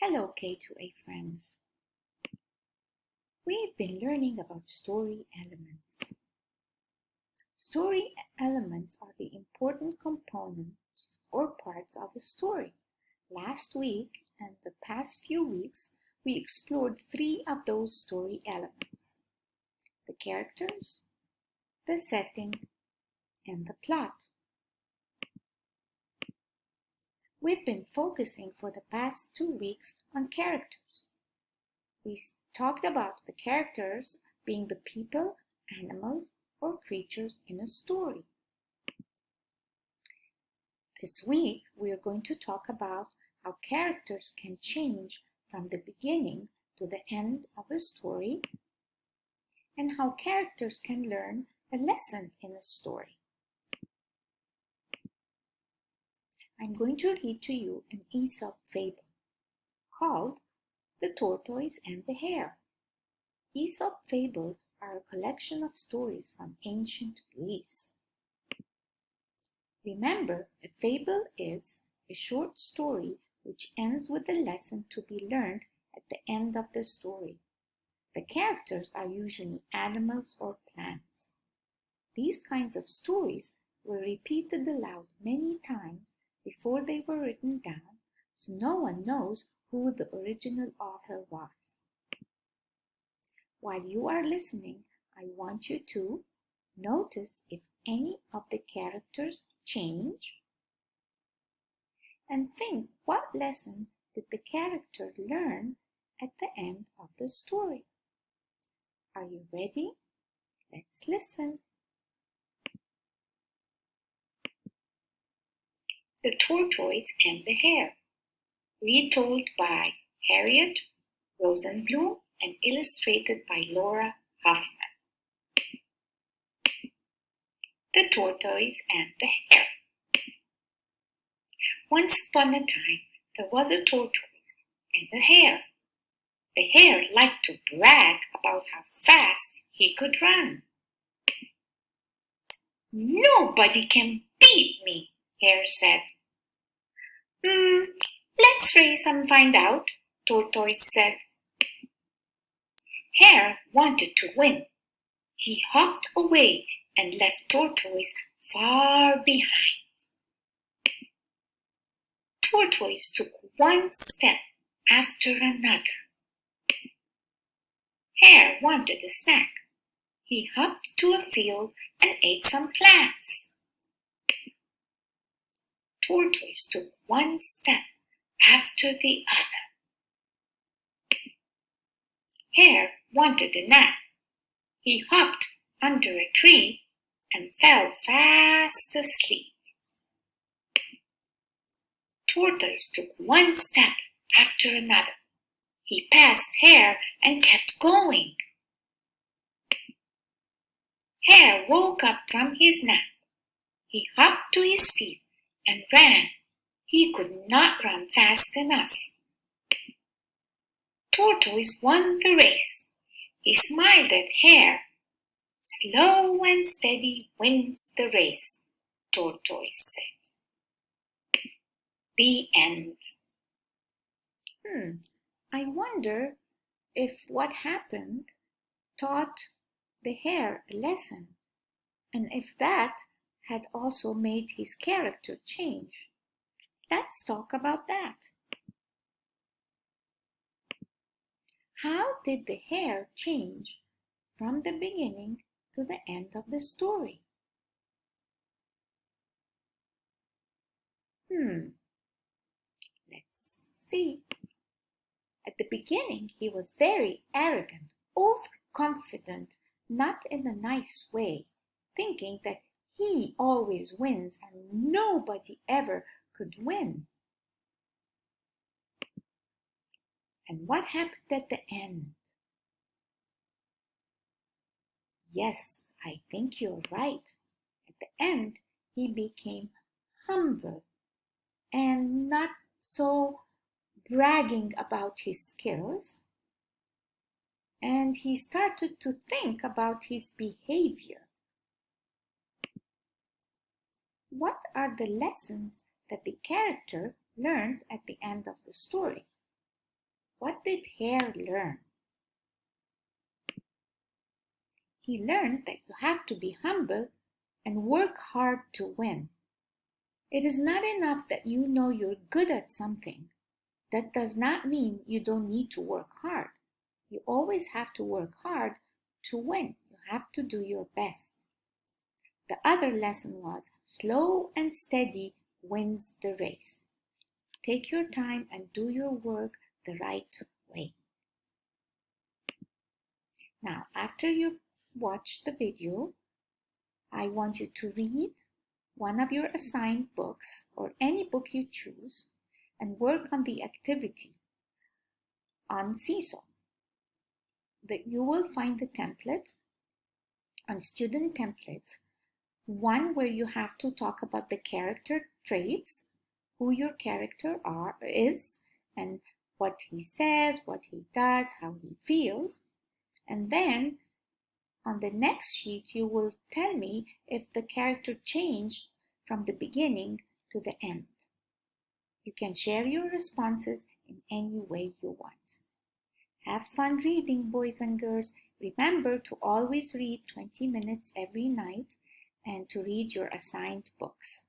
Hello K2A friends. We've been learning about story elements. Story elements are the important components or parts of a story. Last week and the past few weeks, we explored three of those story elements: the characters, the setting, and the plot. We've been focusing for the past 2 weeks on characters. We talked about the characters being the people, animals, or creatures in a story. This week, we are going to talk about how characters can change from the beginning to the end of a story and how characters can learn a lesson in a story. I'm going to read to you an Aesop fable called The Tortoise and the Hare. Aesop fables are a collection of stories from ancient Greece. Remember, a fable is a short story which ends with a lesson to be learned at the end of the story. The characters are usually animals or plants. These kinds of stories were repeated aloud many times before they were written down, so no one knows who the original author was. While you are listening, I want you to notice if any of the characters change and think, what lesson did the character learn at the end of the story? Are you ready? Let's listen. The Tortoise and the Hare, retold by Harriet Rosenblum and illustrated by Laura Huffman. The Tortoise and the Hare. Once upon a time, there was a tortoise and a hare. The hare liked to brag about how fast he could run. "Nobody can beat me," Hare said. Let's race and find out," Tortoise said. Hare wanted to win. He hopped away and left Tortoise far behind. Tortoise took one step after another. Hare wanted a snack. He hopped to a field and ate some plants. Tortoise took one step after the other. Hare wanted a nap. He hopped under a tree and fell fast asleep. Tortoise took one step after another. He passed Hare and kept going. Hare woke up from his nap. He hopped to his feet and ran. He could not run fast enough. Tortoise won the race. He smiled at Hare. "Slow and steady wins the race," Tortoise said. The end. I wonder if what happened taught the hare a lesson, and if that had also made his character change. Let's talk about that. How did the hare change from the beginning to the end of the story? Let's see. At the beginning, he was very arrogant, overconfident, not in a nice way, thinking that he always wins and nobody ever could win. And what happened at the end? Yes, I think you're right. At the end, he became humble and not so bragging about his skills. And he started to think about his behavior. What are the lessons that the character learned at the end of the story? What did Hare learn? He learned that you have to be humble and work hard to win. It is not enough that you know you're good at something. That does not mean you don't need to work hard. You always have to work hard to win. You have to do your best. The other lesson was slow and steady wins the race. Take your time and do your work the right way. Now, after you've watched the video, I want you to read one of your assigned books or any book you choose and work on the activity on Seesaw. That you will find the template on student templates, one where you have to talk about the character traits, who your character is, and what he says, what he does, how he feels. And then on the next sheet, you will tell me if the character changed from the beginning to the end. You can share your responses in any way you want. Have fun reading, boys and girls. Remember to always read 20 minutes every night and to read your assigned books.